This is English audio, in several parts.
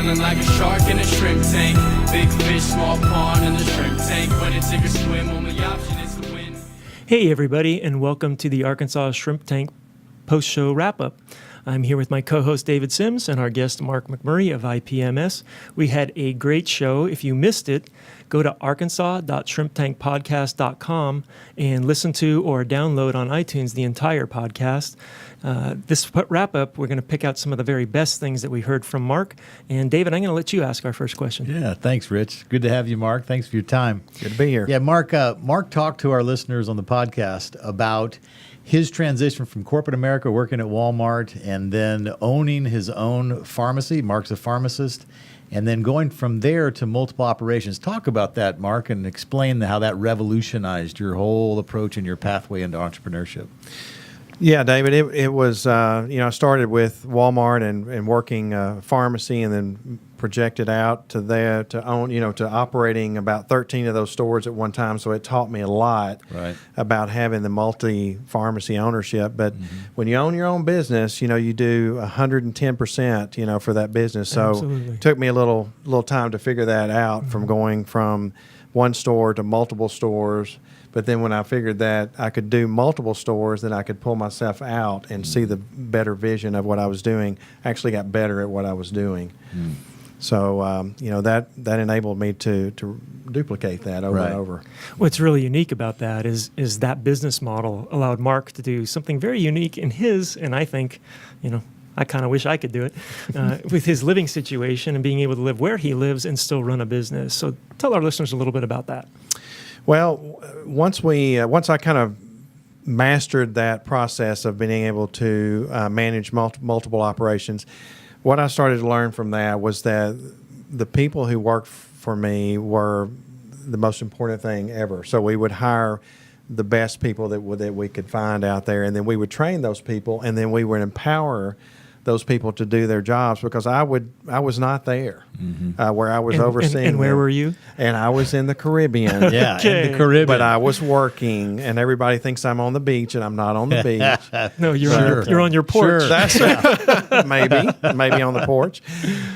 feeling like a shark in a shrimp tank. Big fish, small pond in the shrimp tank. When it take a swim, only option is to win. Hey everybody, and welcome to the Arkansas Shrimp Tank post-show wrap-up. I'm here with my co-host David Sims and our guest Mark McMurry of IPMS. We had a great show. If you missed it, go to arkansas.shrimptankpodcast.com and listen to or download on iTunes the entire podcast. This wrap-up, we're going to pick out some of the very best things that we heard from Mark. And David, I'm going to let you ask our first question. Yeah, thanks, Rich. Good to have you, Mark. Thanks for your time. Good to be here. Yeah, Mark talked to our listeners on the podcast about his transition from corporate America, working at Walmart, and then owning his own pharmacy. Mark's a pharmacist. And then going from there to multiple operations. Talk about that, Mark, and explain how that revolutionized your whole approach and your pathway into entrepreneurship. Yeah, David, it was, I started with Walmart and working pharmacy, and then projected out to there to own, to operating about 13 of those stores at one time. So it taught me a lot about having the multi-pharmacy ownership. But when you own your own business, you do 110%, for that business. So it took me a little time to figure that out from going from one store to multiple stores. But then when I figured that I could do multiple stores, then I could pull myself out and see the better vision of what I was doing. I actually got better at what I was doing. So, that enabled me to duplicate that over and over. What's really unique about that is that business model allowed Mark to do something very unique in his, and I think, I kind of wish I could do it, with his living situation and being able to live where he lives and still run a business. So tell our listeners a little bit about that. Well, once I kind of mastered that process of being able to manage multiple operations, what I started to learn from that was that the people who worked for me were the most important thing ever. So we would hire the best people that we could find out there, and then we would train those people, and then we would empower those people to do their jobs, because I was not there where I was overseeing. And where were you? And I was in the Caribbean. In the Caribbean. But I was working, and everybody thinks I'm on the beach, and I'm not on the beach. No, you're on your porch. Sure. That's maybe on the porch.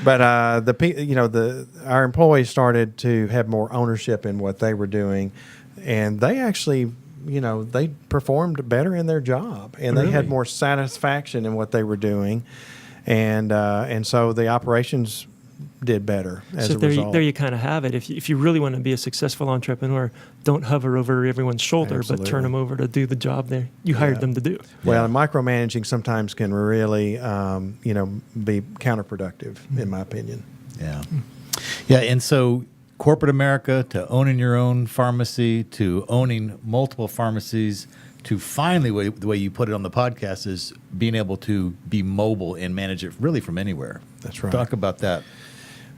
But our employees started to have more ownership in what they were doing, and they actually, they performed better in their job, and they had more satisfaction in what they were doing, and so the operations did better as a result. There you kind of have it. If you really want to be a successful entrepreneur, don't hover over everyone's shoulder, but turn them over to do the job you hired them to do. Well, micromanaging sometimes can really, be counterproductive, in my opinion. Yeah, and so corporate America to owning your own pharmacy to owning multiple pharmacies to finally, the way you put it on the podcast, is being able to be mobile and manage it really from anywhere. That's right. Talk about that.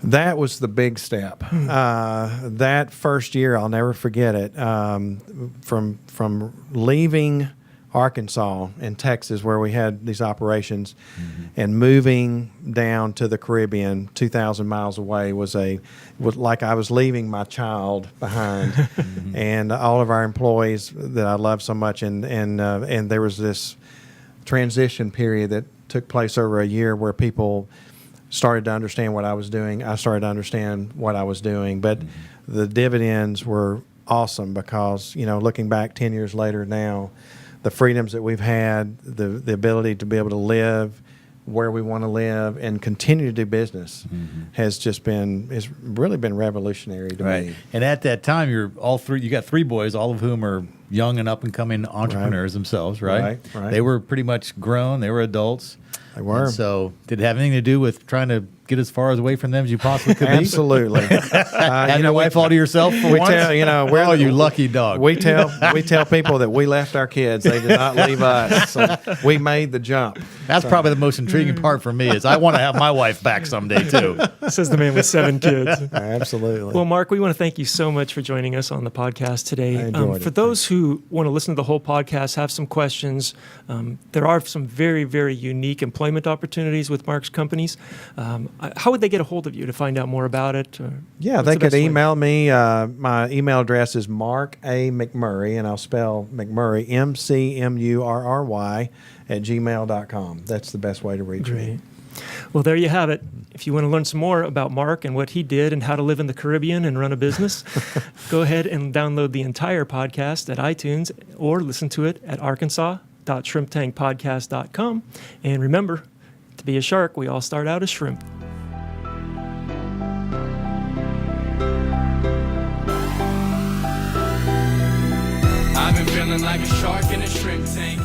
That was the big step. That first year, I'll never forget it. From leaving Arkansas and Texas, where we had these operations, and moving down to the Caribbean, 2,000 miles away, was like I was leaving my child behind, and all of our employees that I love so much, and there was this transition period that took place over a year where people started to understand what I was doing. I started to understand what I was doing, but the dividends were awesome, because looking back 10 years later now, the freedoms that we've had, the ability to be able to live where we want to live and continue to do business has really been revolutionary to me. And at that time, you got three boys, all of whom are young and up and coming entrepreneurs themselves, right? Right. They were pretty much grown. They were adults. They were. And so did it have anything to do with trying to get as far away from them as you possibly could be? Absolutely. Having a wife all to yourself for once? We're you lucky dog. We tell people that we left our kids. They did not leave us. So we made the jump. That's probably the most intriguing part for me, is I want to have my wife back someday too. Says the man with 7 kids. Absolutely. Well, Mark, we want to thank you so much for joining us on the podcast today. I enjoyed for it. those who want to listen to the whole podcast, have some questions, there are some very, very unique employment opportunities with Mark's companies. How would they get a hold of you to find out more about it? Yeah, they could email me. My email address is Mark A. McMurry, and I'll spell McMurry, McMurry, @gmail.com. That's the best way to reach me. Well, there you have it. If you want to learn some more about Mark and what he did and how to live in the Caribbean and run a business, go ahead and download the entire podcast at iTunes or listen to it at arkansas.shrimptankpodcast.com. And remember, to be a shark, we all start out as shrimp. I've been feeling like a shark in a shrimp tank.